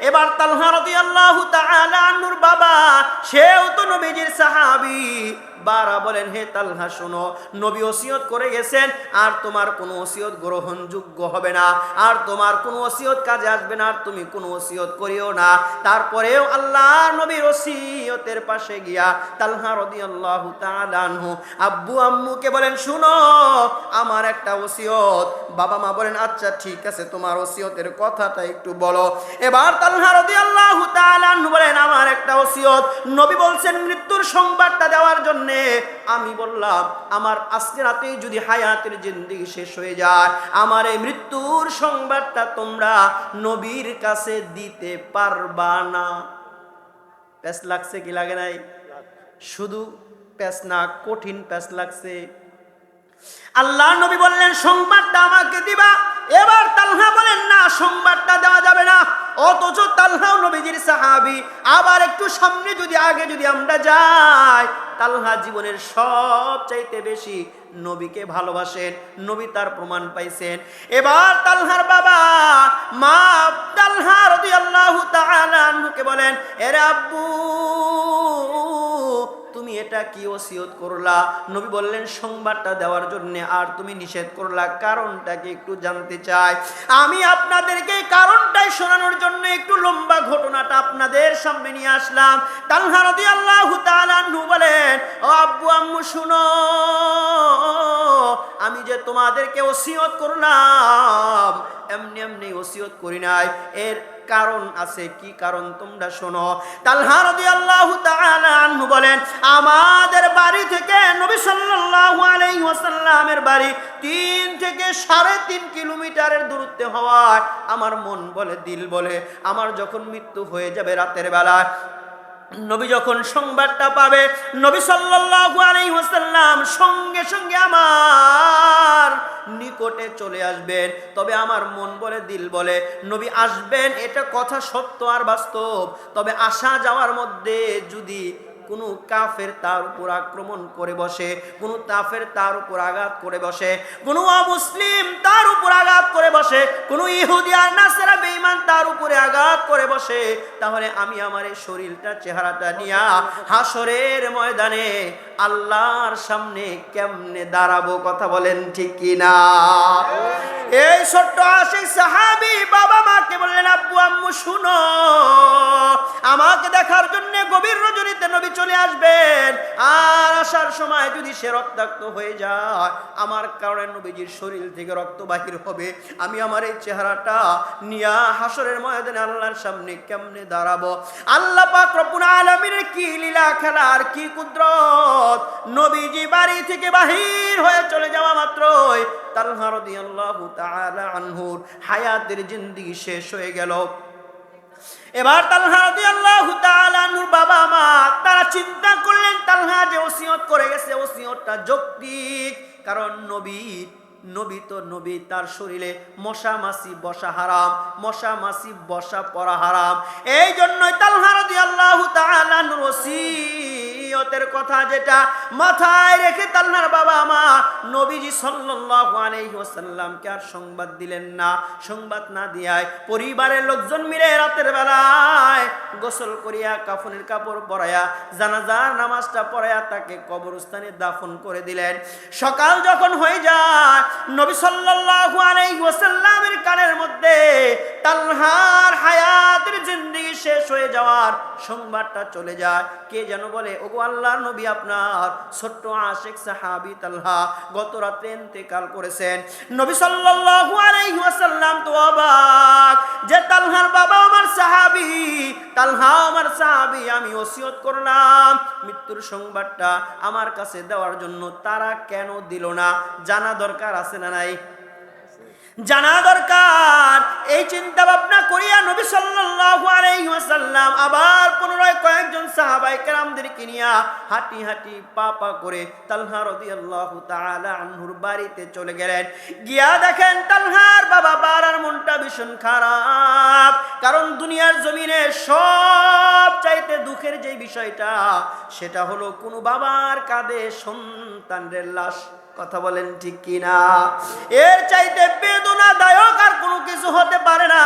এবার তালহা রাদিয়াল্লাহু তাআলা আনহুর বাবা, সেও তো নবীজির সাহাবী, বারা বলেন, হে তালহা শোনো, নবী ওসিয়ত করে গেছেন, আর তোমার কোনো ওসিয়ত গ্রহণযোগ্য হবে না, আর তোমার কোনো ওসিয়ত কাজে আসবে না, আর তুমি কোনো ওসিয়ত করিও না। তারপরেও আল্লাহর নবীর ওসিয়তের পাশে গিয়া তালহা রাদিয়াল্লাহু তাআলা আনহু আব্বু আম্মুকে বলেন, শুনো, আমার একটা ওসিয়ত। বাবা মা বলেন, আচ্ছা ঠিক আছে, তোমার ওসিয়তের কথাটা একটু বলো। এবার তালহা রাদিয়াল্লাহু তাআলা আনহু বলেন, আমার একটা ওসিয়ত। নবী বলছেন মৃত্যুর সংবাদটা দেওয়ার জন্য। আমি বললাম, আমার আজকে রাতেই যদি হায়াতের জিন্দেগি শেষ হয়ে যায়, আমার এই মৃত্যুর সংবাদটা তোমরা নবীর কাছে দিতে পারবা না। প্যাস লাগছে কি লাগে নাই? শুধু প্যাস না, কঠিন প্যাস লাগছে। আল্লাহ নবী বললেন, সংবাদটা আমাকে দিবা। এবার তালহা বলেন, না, সংবাদটা দেওয়া যাবে না। অথচ তালহাও নবীজির সাহাবী। আবার একটু সামনে যদি আগে যদি আমরা যাই, তালহা জীবনের সবচাইতে বেশি নবীকে ভালোবাসেন, নবী তার প্রমাণ পাইছেন। এবার তালহার বাবা মা তালহা রাদিয়াল্লাহু তাআলা আনহুকে বলেন, এরে আব্বু, তুমি এটা কি ওসিয়ত করলা? নবী বললেন, সংবাদটা দেওয়ার জন্য। আর তুমি নিষেধ করলা, কারণটা কি একটু জানতে চাই। আমি আপনাদেরকে কারণটাই শোনানোর জন্য একটু লম্বা ঘটনাটা আপনাদের সামনে নিয়ে আসলাম। তালহা রাদিয়াল্লাহু তাআলা আনহু বলেন, ও আব্বু আম্মু শুনো, আমি যে তোমাদেরকে ওসিয়ত করলাম, এমনি এমনি ওসিয়ত করি নাই, এর কারণ আছে। কি কারণ তোমরা শোনো। তালহা রাদিয়াল্লাহু তাআলা আনহু বলেন, আমাদের বাড়ি থেকে নবী সাল্লাল্লাহু আলাইহি ওয়াসাল্লামের বাড়ি 3 থেকে 3.5 কিলোমিটারের দূরত্বে হওয়ায় আমার মন বলে, দিল বলে, আমার যখন মৃত্যু হয়ে যাবে রাতের বেলা, নবী যখন সংবাদটা পাবে, নবী সাল্লাল্লাহু আলাইহি ওয়াসাল্লাম সঙ্গে সঙ্গে আমার নিকটে চলে আসবেন। তবে আমার মন বলে, দিল বলে, নবী আসবেন, এটা কথা সত্য আর বাস্তব। তবে আসা যাওয়ার মধ্যে যদি কোনো কাফের তার উপর আক্রমণ করে বসে, কোনো কাফের তার উপর আঘাত করে বসে, কোনো অমুসলিম তার উপর আঘাত করে বসে, কোনো ইহুদি আর নাসারা বেঈমান তার উপরে আঘাত করে বসে, তাহলে আমি আমার এই শরীরটা, চেহারাটা নিয়া হাসরের ময়দানে আল্লাহর সামনে কেমনে দাঁড়াবো? কথা বলেন ঠিক কি না? এই ছোট্ট আশিক সাহাবী বাবা মাকে বললেন, আব্বু আম্মু শুনো, আমাকে দেখার জন্য গভীর রজনীতে নবী চলে আসবেন। আর আসার সময় যদি সে রক্তাক্ত হয়ে যায়, আমার কারণে নবীজির শরীর থেকে রক্ত বাহির হবে, আমি আমার এই চেহারাটা নিয়া হাসরের ময়দানে আল্লাহর সামনে কেমনে দাঁড়াবো? আল্লাহ পাক রব্বুল আলামিনের কি লীলা খেলা আর কি কুদরত! নবীজি বাড়ি থেকে বাহির হয়ে চলে যাওয়া মাত্রই তালহা রাদিয়াল্লাহু তাআলা আনহুর হায়াতের জিন্দেগি শেষ হয়ে গেল। এবার তালহা রাদিয়াল্লাহু তাআলা আনহুর বাবা মা তারা চিন্তা করলেন, তালহা যে ওসিয়ত করে গেছে, ওসিয়তটা যৌক্তিক। কারণ নবী তো নবী, তার শরীরে মশা মাছি বসা হারাম, মশা মাছি বসা পড়া হারাম। এই জন্যই তালহা রাদিয়াল্লাহু তাআলা আনহুর ওসিয়তের কথা যেটা মাথায় রেখে তালহার বাবা মা নবীজি সাল্লাল্লাহু আলাইহি ওয়াসাল্লামকে আর সংবাদ দিলেন না। সংবাদ না দিয়ায় পরিবারের লোকজন মিলে রাতের বেলায় গোসল করিয়া, কাফনের কাপড় পরাইয়া, জানাজার নামাজটা পড়াইয়া তাকে কবরস্থানে দাফন করে দিলেন। সকাল যখন হয়ে যায়, নবী সাল্লাল্লাহু আলাইহি ওয়াসাল্লামের কানের মধ্যে তালহার হায়াতের জিন্দেগি শেষ হয়ে যাওয়ার সংবাদটা চলে যায়। কে যেন বলে, ওগো আল্লাহর নবী, আপনার ছোট্ট আশিক সাহাবী তালহা গত রাতে ইন্তেকাল করেছেন। নবী সাল্লাল্লাহু আলাইহি ওয়াসাল্লাম তো অবাক যে তালহার বাবা আমার সাহাবী, তালহা আমার সাহাবী, আমি ওসিয়ত করলাম মৃত্যুর সংবাদটা আমার কাছে দেওয়ার জন্য, তারা কেন দিল না? জানা দরকার আছে না নাই? জানা দরকার। এই চিন্তা ভাবনা করিয়া নবী সাল্লাল্লাহু আলাইহি ওয়াসাল্লাম আবার পুনরায় কয়েকজন সাহাবায়ে কেরামদেরকে নিয়া হাঁটি হাঁটি পা পা করে তালহা রাদিয়াল্লাহু তাআলা আনহুর বাড়িতে চলে গেলেন। গিয়া দেখেন তালহার বাবা বারার মনটা ভীষণ খারাপ, কারণ দুনিয়ার জমিনে সব চাইতে দুঃখের যে বিষয়টা সেটা হলো কোনো বাবার কাঁধে সন্তানের লাশ। কথা বলেন ঠিক কিনা? এর চাইতে বেদনাদায়ক আর কোনো কিছু হতে পারে না,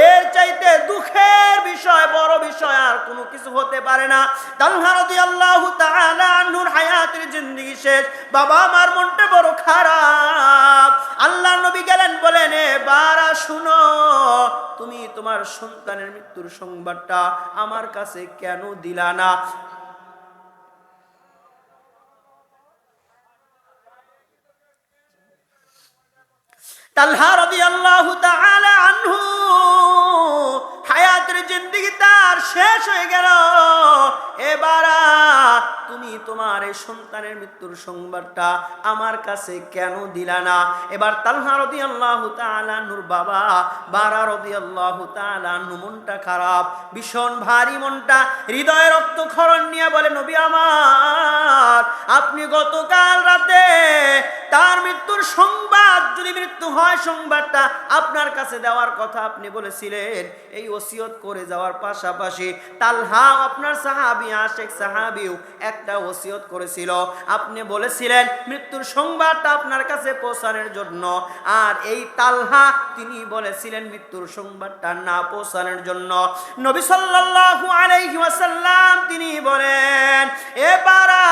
এর চাইতে দুঃখের বিষয় বড় বিষয় আর কোনো কিছু হতে পারে না। তালহা রাদিয়াল্লাহু তাআলা আনহুর হায়াতের জিন্দেগি শেষ, বাবা আমার মনটা বড় খারাপ। আল্লাহর নবী গেলেন, বলেন এ বারা শুনো, তুমি তোমার সন্তানের মৃত্যুর সংবাদটা আমার কাছে কেন দিলা না? তালহা রাদিয়াল্লাহু তাআলা আনহু হায়াতের জিন্দেগি তার শেষ হয়ে গেল। এবার তুমি তোমার এই সন্তানের মৃত্যুর সংবাদটা আমার কাছে কেন দিলা না? এবার তালহা রাদিয়াল্লাহু তাআলা আনহুর বাবা বারা রাদিয়াল্লাহু তাআলা আনহু মনটা খারাপ, ভীষণ ভারী মনটা, হৃদয়ে রক্তক্ষরণ নিয়ে বলে, নবী আমার, আপনি গতকাল রাতে তার মৃত্যুর সংবাদ, যদি মৃত্যু হয় সংবাদটা আপনার কাছে দেওয়ার কথা আপনি বলেছিলেন। এই ওসিয়ত করে যাওয়ার পাশাপাশি তালহা আপনার সাহাবী আশেক সাহাবীও একটা ওসিয়ত করেছিল। আপনি বলেছিলেন মৃত্যুর সংবাদটা আপনার কাছে পৌঁছানোর জন্য, আর এই তালহা তিনি বলেছিলেন মৃত্যুর সংবাদটা না পৌঁছানোর জন্য। নবী সাল্লাল্লাহু আলাইহি ওয়াসাল্লাম তিনি বলেন, এবারা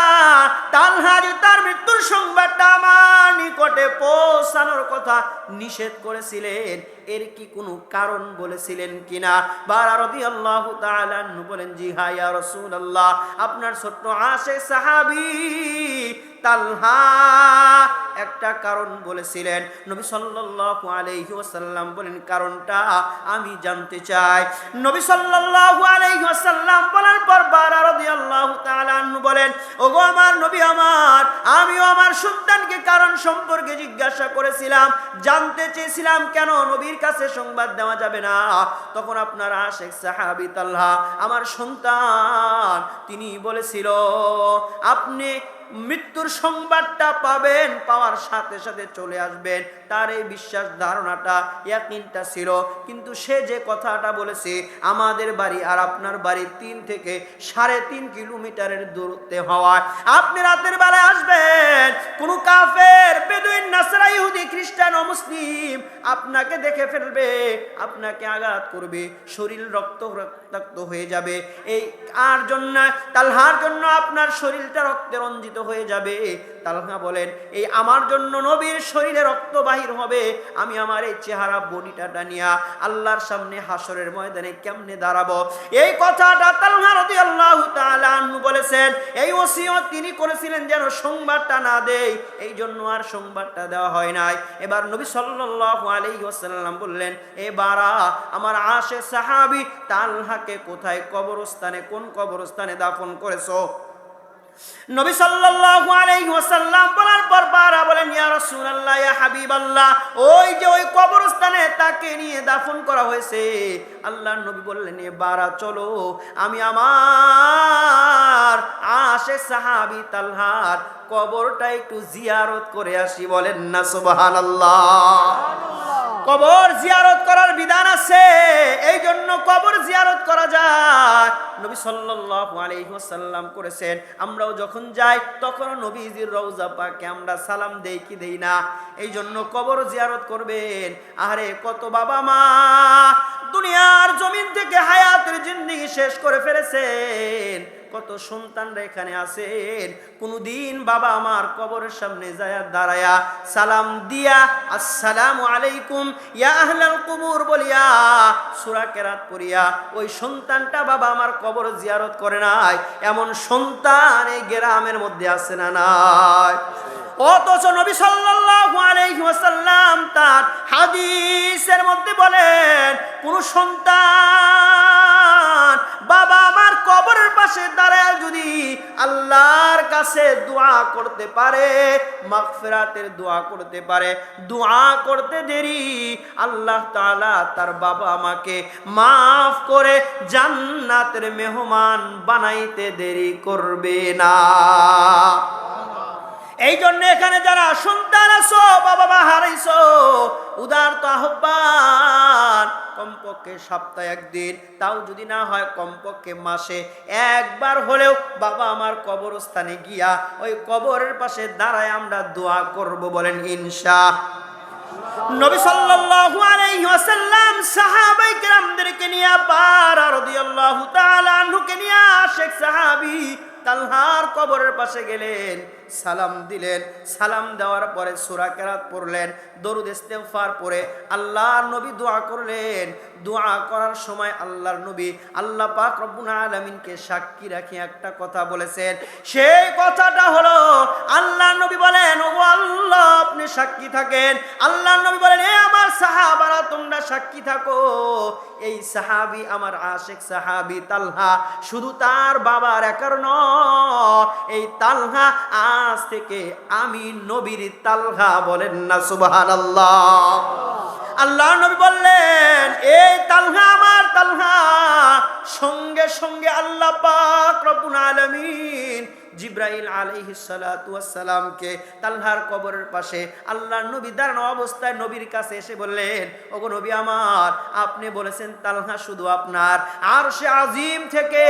তালহা তার মৃত্যুর সংবাদটা আমার নিকটে পৌঁছানোর কথা নিষেধ করেছিলেন, এর কি কোনো কারণ বলেছিলেন কিনা? বারা রাদিয়াল্লাহু তাআলা আনহু বলেন, জি হ্যাঁ ইয়া রাসূলুল্লাহ, আপনার ছোট্ট আশেক সাহাবী তালহা একটা কারণ বলেছিলেন। নবী সাল্লাল্লাহু আলাইহি ওয়াসাল্লাম বলেন, কারণটা আমি জানতে চাই। নবী সাল্লাল্লাহু আলাইহি ওয়াসাল্লাম বলার পর বারা রাদিয়াল্লাহু তাআলা আনহু বলেন, ওগো আমার নবী আমার, আমিও আমার সন্তানকে কারণ সম্পর্কে জিজ্ঞাসা করেছিলাম, জানতে চেয়েছিলাম কেন নবীর কাছে সংবাদ দেওয়া যাবে না। তখন আপনার আশেক সাহাবী তালহা আমার সন্তান তিনি বলেছিল, আপনি মৃত্যুর সংবাদটা পাবেন, পাওয়ার সাথে সাথে চলে আসবেন, তার এই বিশ্বাস ধারণাটা ইয়াকিনটা ছিল। কিন্তু সে যে কথাটা বলেছে, আমাদের বাড়ি আর আপনার বাড়ি 3 থেকে 3.5 কিলোমিটারের দূরত্বে হওয়ায় আপনি রাতের বেলায় আসবেন, কোন কাফের বেদুইন নাসরা ইহুদি খ্রিস্টান ও মুসলিম আপনাকে দেখে ফেলবে, আপনাকে আঘাত করবে, শরীর রক্তাক্ত হয়ে যাবে। এই আর জন্য তালহার জন্য আপনার শরীরটা রক্তে রঞ্জিত হয়ে যাবে। তালহা বলেন, এই আমার জন্য নবীর শরীরে রক্ত বাহির হবে, আমি আমার এই চেহারা বডিটা নিয়ে আল্লাহর সামনে হাসরের ময়দানে কেমনে দাঁড়াবো? এই কথাটা তালহা রাদিয়াল্লাহু তাআলা আনহু বলেছেন। এই ওসিয়ত তিনি করেছিলেন যেন সংবাদটা না দেয়, এই জন্য আর সংবাদটা দেওয়া হয় নাই। এবার নবী সাল্লাল্লাহু আলাইহি ওয়াসাল্লাম বললেন, এবারা আমার আশেক সাহাবী তালহাকে কোথায় কবরস্থানে, কোন কবরস্থানে দাফন করেছো? নবী সাল্লাল্লাহু আলাইহি ওয়াসাল্লাম বলার পর বারা বলেন, ইয়া রাসূলুল্লাহ, ইয়া হাবিবাল্লাহ, ওই যে ওই কবরস্থানে তাকে নিয়ে দাফন করা হয়েছে। আল্লাহর নবী বললেন, এ বারা চলো, আমি আমার আশেক সাহাবী তালহার কবরটা একটু জিয়ারত করে আসি। বলেন না সুবহানাল্লাহ। কবর জিয়ারত করার বিধান আছে, এই জন্য কবর জিয়ারত করা যায়। নবী সাল্লাল্লাহু আলাইহি ওয়াসাল্লাম করেছেন। আমরাও যখন যাই তখন নবীজির রওজা পাকে আমরা সালাম দেই কি দেই না? এই জন্য কবর জিয়ারত করবেন। আরে কত বাবা মা দুনিয়ার জমিন থেকে হায়াতের জিন্দেগি শেষ করে ফেলেছেন, কত সন্তানরা এখানে আছেন, কোনদিন বাবা আমার কবরের সামনে যায় দাঁড়ায়া সালাম দিয়া আসসালামু আলাইকুম ইয়া আহলাল কুবুর বলিয়া সূরা কেরাত পড়িয়া ওই সন্তানটা বাবা আমার কবর জিয়ারত করে নাই, এমন সন্তান এই গ্রামের মধ্যে আছে না নাই? অথচ নবী সাল্লাল্লাহু আলাইহি ওয়াসাল্লাম তার হাদিসের মধ্যে বলেন, কোন সন্তান বাবা আমার কবরের পাশে দাঁড়ায় যদি আল্লাহর কাছে দোয়া করতে পারে, মাগফিরাতের দোয়া করতে পারে, দোয়া করতে দেরি আল্লাহ তাআলা তার বাবা আমাকে মাফ করে জান্নাতের মেহমান বানাইতে দেরি করবে না। এই জন্য এখানে যারা সন্তান আছো, বাবা মা হারাইছো, উদারতা আহ্বান কমপক্ষে সপ্তাহে একদিন, তাও যদি না হয় কমপক্ষে মাসে একবার হলেও বাবা আমার কবরস্থানে গিয়া ওই কবরের পাশে দাঁড়ায় আমরা দোয়া করব, বলেন ইনশাআল্লাহ। নবী সাল্লাল্লাহু আলাইহি ওয়াসাল্লাম সাহাবায়ে কেরামদেরকে নিয়ে বারা রাদিয়াল্লাহু তাআলা আনহুকে নিয়ে শেখ সাহাবী তালহার কবরের পাশে গেলেন, সালাম দিলেন। সালাম দেওয়ার পরে সূরা কেরাত পড়লেন, দরুদ ইস্তেগফার পড়ে আল্লাহর নবী দোয়া করলেন। দোয়া করার সময় আল্লাহর নবী আল্লাহ পাক রব্বুল আলামিনকে সাক্ষী রাখি একটা কথা বলেছেন। সেই কথাটা হলো আল্লাহর নবী বলেন, ওগো আল্লাহ আপনি সাক্ষী থাকেন। আল্লাহর নবী বলেন, এ আমার সাহাবারা তোমরা সাক্ষী থাকো। এই সাহাবী আমার আশিক সাহাবী তালহা, শুধু তার বাবার একার নয়, এই তালহা আজ থেকে আমি নবীর তালহা, বলেন না সুবহানাল্লাহ। আল্লাহর নবী বললেন, এই তালহা আমার তালহা। সঙ্গে সঙ্গে আল্লাহ পাক রব্বুল আলামিন জিব্রাইল আলাইহিস সালাতু ওয়াস সালামকে তালহার কবরের পাশে আল্লাহর নবী দাঁড়ানো অবস্থায় নবীর কাছে এসে বললেন, ওগো নবী আমার, আপনি বলেছেন তালহা শুধু আপনার। আরশে আজিম থেকে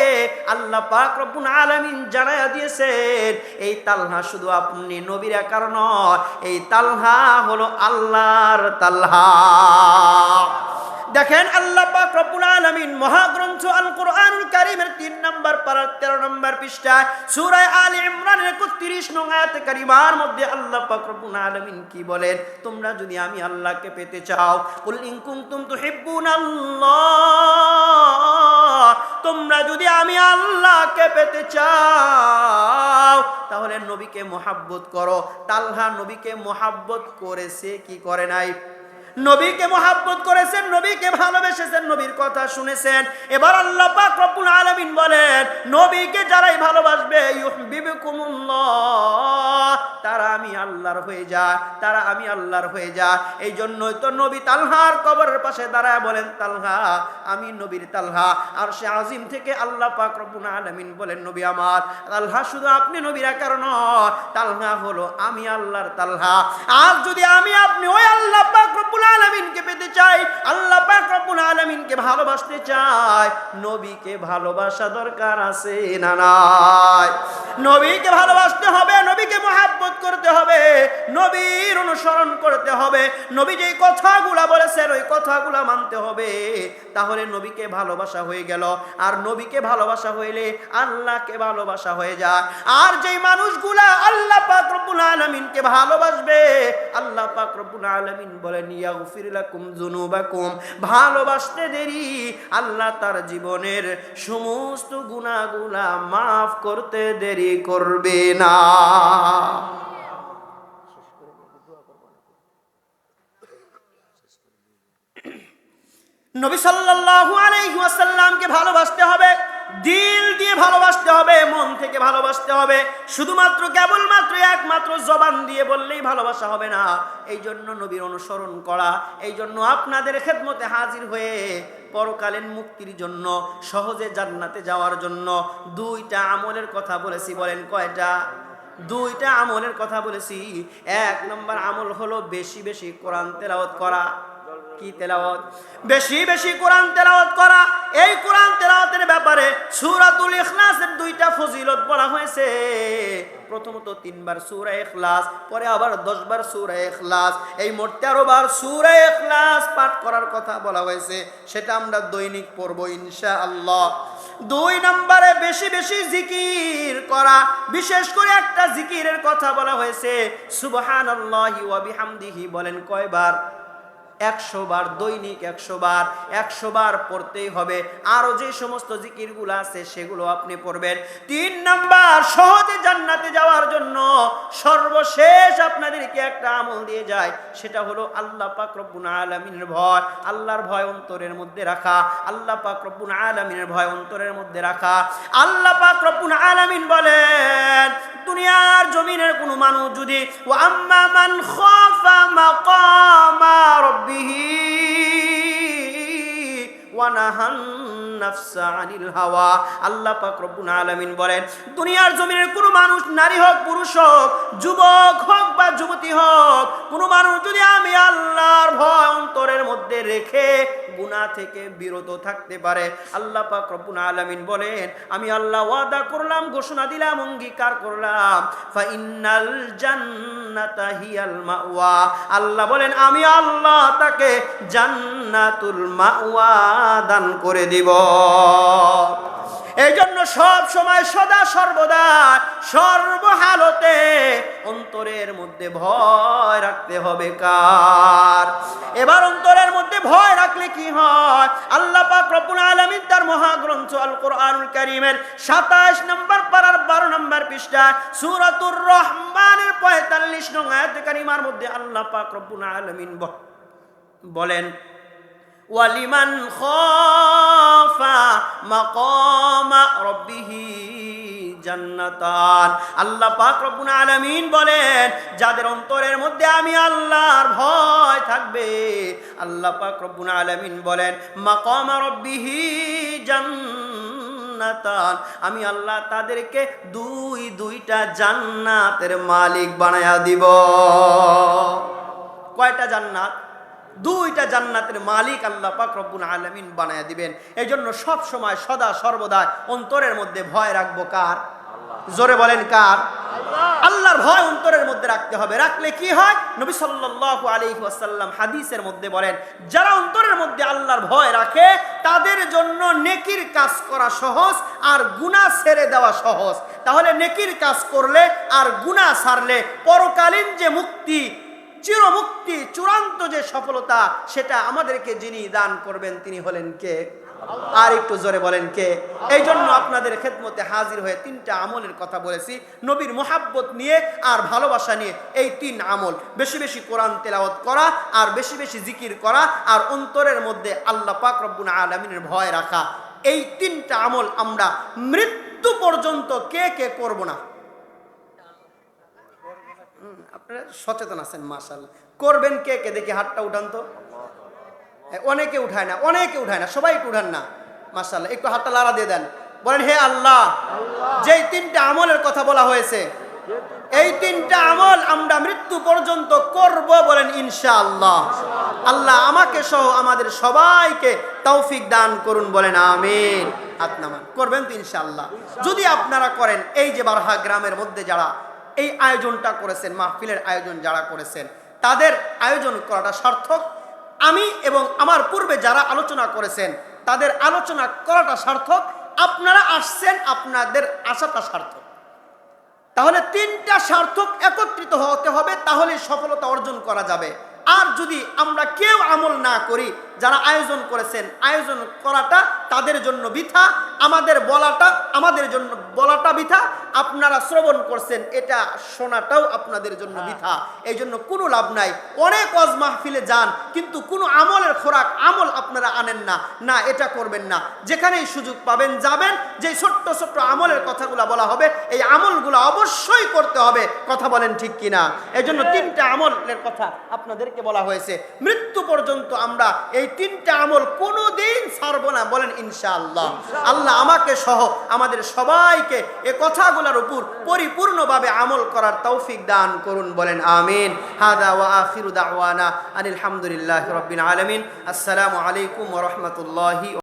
আল্লাহ পাক রব্বুল আলামিন জানায়া দিয়েছেন, এই তালহা শুধু আপনি নবীর একার নয়, এই তালহা হলো আল্লাহর তালহা। দেখেন আল্লাহ পাক রব্বুল আলামিন মহাগ্রন্থ আল কোরআনুল কারীমের 3 নম্বর পারা 13 নম্বর পৃষ্ঠায় সূরা আলে ইমরানের 31 নং আয়াতে কারিমার মধ্যে আল্লাহ পাক রব্বুল আলামিন কি বলেন, তোমরা যদি আমি আল্লাহকে পেতে চাও, কুল ইন কুনতুম তুহিব্বুনাল্লাহ, তোমরা যদি আমি আল্লাহকে পেতে চাও তাহলে নবীকে মহব্বত করো। তালহা নবীকে মহব্বত করেছে কি করে নাই? নবীকে মহব্বত করেছেন, নবীকে ভালোবেসেছেন, নবীর কথা শুনেছেন। এবার আল্লাহ পাক রব্বুল আলামিন বলেন, নবীকে যারাই ভালোবাসবে ইউহিব্বুকুমুল্লাহ, তারা আমি আল্লাহর হয়ে যায়, তারা আমি আল্লাহর হয়ে যায়। এই জন্যই তো নবী তালহার কবরের পাশে দাঁড়ায় বলেন, তালহা আমি নবীর তালহা। আর সে আজিম থেকে আল্লাহ পাক রব্বুল আলামিন বলেন, নবী আমার তালহা শুধু আপনি নবীর একার নয়, তালহা হলো আমি আল্লাহর তালহা। আর যদি আমি আপনি ওই আল্লাহ পাক রব্বুল আলামিনকে পেতে চাই, আল্লাহ পাক রব্বুল আলামিনকে ভালোবাসতে চাই, নবীকে ভালোবাসা দরকার আছে না নাই? নবীকে ভালোবাসতে হবে, নবীকে মহব্বত করতে হবে, নবীর অনুসরণ করতে হবে, নবী যেই কথাগুলা বলেছেন ওই কথাগুলা মানতে হবে। তাহলে নবীকে ভালোবাসা হয়ে গেল। আর নবীকে ভালোবাসা হইলে আল্লাহকে ভালোবাসা হয়ে যায়। আর যেই মানুষগুলা আল্লাহ পাক রব্বুল আলামিনকে ভালোবাসবে, আল্লাহ পাক রব্বুল আলামিন বলেন, ইয়াগফির লাকুম যুনুবাকুম, ভালোবাসতে দেরি আল্লাহ তার জীবনের সমস্ত গুনাহগুলা মাফ করতে দেরি করবে না। নবী সাল্লাল্লাহু আলাইহি ওয়াসাল্লামকে ভালোবাসতে হবে, দিল দিয়ে ভালোবাসতে হবে, মন থেকে ভালোবাসতে হবে। শুধুমাত্র কেবলমাত্র একমাত্র জবান দিয়ে বললেই ভালোবাসা হবে না। এই জন্য নবীর অনুসরণ করা, এই জন্য আপনাদের খেদমতে হাজির হয়ে পরকালীন মুক্তির জন্য, সহজে জান্নাতে যাওয়ার জন্য 2টা আমলের কথা বলেছি। বলেন কয়টা? 2টা আমলের কথা বলেছি। 1 নম্বর আমল হলো বেশি বেশি কোরআন তেলাওয়াত করা। কি তেলাওয়াত? বেশি বেশি কোরআন তেলাওয়াত করা। এই কোরআন তেলাওয়াতের ব্যাপারে সূরাতুল ইখলাসের 2টা ফজিলত বলা হয়েছে। প্রথমত 3 বার সূরা ইখলাস, পরে আবার 10 বার সূরা ইখলাস, এই মোট 13 বার সূরা ইখলাস পাঠ করার কথা বলা হয়েছে। সেটা আমরা দৈনিক পড়ব ইনশাআল্লাহ। 2 নম্বরে বেশি বেশি জিকির করা। বিশেষ করে একটা জিকিরের কথা বলা হয়েছে, সুবহানাল্লাহি ওয়া বিহামদিহি। বলেন কয়বার? 100 বার। দৈনিক 100 বার, 100 বার পড়তেই হবে। আরো যে সমস্ত জিকিরগুলো আছে সেগুলো আপনি পড়বেন। 3 নাম্বার, সহজে জান্নাতে যাওয়ার জন্য সর্বশেষ আপনাদেরকে একটা আমল দিয়ে যায়, সেটা হলো আল্লাহ পাক রব্বুল আলামিনের ভয়। আল্লাহর ভয় অন্তরের মধ্যে রাখা, আল্লাহ পাক রব্বুল আলামিনের ভয় অন্তরের মধ্যে রাখা। আল্লাহ পাক রব্বুল আলামিন বলেন, দুনিয়ার জমিনের কোন মানুষ যদি ওয়া আম্মা মান খাফা মাকামা রাব্বিহি ওয়া নাহান নাফসা আনিল হাওয়া, আল্লাহ পাক রব্বুল আলামিন বলেন, দুনিয়ার জমিনের কোন মানুষ, নারী হোক পুরুষ হোক, যুবক হোক বা যুবতী হোক, কোন মানুষ যদি আমি আল্লাহর ভয় অন্তরের রেখে গুনাহ থেকে বিরত থাকতে পারে। আল্লাহ পাক রব্বুল আলামিন বলেন, আমি আল্লাহ ওয়াদা করলাম, ঘোষণা দিলাম, অঙ্গীকার করলাম, ফা ইন্নাল জান্নাতা হিয়াল মাওয়া। আল্লাহ বলেন, আমি আল্লাহ তাকে জান্নাতুল মাওয়া দান করে দিব। এই জন্য সব সময় সদা সর্বদা সর্বহালতে অন্তরের মধ্যে ভয় রাখতে হবে কার? এবার অন্তরের মধ্যে ভয় রাখলে কি হয়? আল্লাহ পাক রব্বুল আলামিন তার মহাগ্রন্থ আল কোরআনুল কারীমের 27 নম্বর পারার 12 নম্বর পৃষ্ঠা সূরাতুর রহমানের 45 নং আয়াত কারীমার মধ্যে আল্লাহ পাক রব্বুল আলামিন বলেন, ওয়ালিমান খাফা মাকামা রাব্বিহি জান্নাতান। আল্লাহ পাক রব্বুল আলামিন বলেন, যাদের অন্তরের মধ্যে আমি আল্লাহর ভয় থাকবে, আল্লাহ পাক রব্বুল আলামিন বলেন, মাকামা রাব্বিহি জান্নাতান, আমি আল্লাহ তাদেরকে দুইটা জান্নাতের মালিক বানায়া দিব। কয়টা জান্নাত? দুইটা জান্নাতের মালিক আল্লাহ পাক রব্বুল আলামিন বানায়া দিবেন। এই জন্য সব সময় সদা সর্বদা অন্তরের মধ্যে ভয় রাখবো কার? জোরে বলেন কার? আল্লাহর ভয় অন্তরের মধ্যে রাখতে হবে। রাখলে কি হয়? নবী সাল্লাল্লাহু আলাইহি ওয়াসাল্লাম হাদিসের মধ্যে বলেন, যারা অন্তরের মধ্যে আল্লাহর ভয় রাখে তাদের জন্য নেকির কাজ করা সহজ আর গুনাহ ছেড়ে দেওয়া সহজ। তাহলে নেকির কাজ করলে আর গুনাহ ছাড়লে পরকালীন যে মুক্তি, চিরমুক্তি, চূড়ান্ত যে সফলতা, সেটা আমাদেরকে যিনি দান করবেন তিনি হলেন কে? আর একটু জোরে বলেন কে? এই জন্য আপনাদের খেদমতে হাজির হয়ে 3টা আমলের কথা বলেছি, নবীর মোহাব্বত নিয়ে আর ভালোবাসা নিয়ে। এই 3 আমল, বেশি বেশি কোরআন তেলাওয়াত করা, আর বেশি বেশি জিকির করা, আর অন্তরের মধ্যে আল্লাহ পাক রব্বুল আলামিনের ভয় রাখা। এই 3টা আমল আমরা মৃত্যু পর্যন্ত কে কে করব না? আপনারা সচেতন আছেন মাশাআল্লাহ। করবেন কে কে? দেখি হাতটা উঠান তো। অনেকে উঠায় না, অনেকে উঠায় না, সবাই একটু উঠান না মাশাআল্লাহ। একটু হাতটা লাড়া দিয়ে দেন, বলেন, হে আল্লাহ, যেই 3টা আমলের কথা বলা হয়েছে, এই 3টা আমল আমরা মৃত্যু পর্যন্ত করব, বলেন ইনশাআল্লাহ। আল্লাহ আমাকে সহ আমাদের সবাইকে তৌফিক দান করুন, বলেন আমিন। হাত নামান। করবেন তো ইনশাআল্লাহ? যদি আপনারা করেন, এই যে বারহা গ্রামের মধ্যে যারা এই আয়োজনটা করেছেন, মাহফিলের আয়োজন যারা করেছেন, তাদের আয়োজন করাটা সার্থক। আমি এবং আমার পূর্বে যারা আলোচনা করেছেন তাদের আলোচনা করাটা সার্থক। আপনারা আসছেন, আপনাদের আশাটা সার্থক। তাহলে 3টা সার্থক একত্রিত হতে হবে, তাহলে সফলতা অর্জন করা যাবে। আর যদি আমরা কেউ আমল না করি, যারা আয়োজন করেছেন, আয়োজন করাটা তাদের জন্য বৃথা, আমাদের জন্য বলাটা বৃথা, আপনারা শ্রবণ করছেন, এটা শোনাটাও আপনাদের জন্য বৃথা। এই জন্য কোনো লাভ নাই। অনেক ওয়াজ মাহফিলে যান, কিন্তু কোনো আমলের খোরাক, আমল আপনারা আনেন না। না, এটা করবেন না। যেখানেই সুযোগ পাবেন যাবেন, যে ছোট্ট ছোট্ট আমলের কথাগুলো বলা হবে, এই আমলগুলো অবশ্যই করতে হবে। কথা বলেন ঠিক কিনা? এই জন্য 3টা আমলের কথা আপনাদেরকে বলা হয়েছে। মৃত্যু পর্যন্ত আমরা এই 3টা আমল কোনোদিন ছাড়বো না, বলেন ইনশাআল্লাহ। আল্লাহ আমাকে সহ আমাদের সবাইকে এই কথাগুলোর উপর পরিপূর্ণভাবে আমল করার তৌফিক দান করুন, বলেন আমিন। হাদা ওয়া আখিরু দাওয়ানা আনিল হামদুলিল্লাহি রাব্বিল আলামিন। আসসালামু আলাইকুম ওয়া রাহমাতুল্লাহি।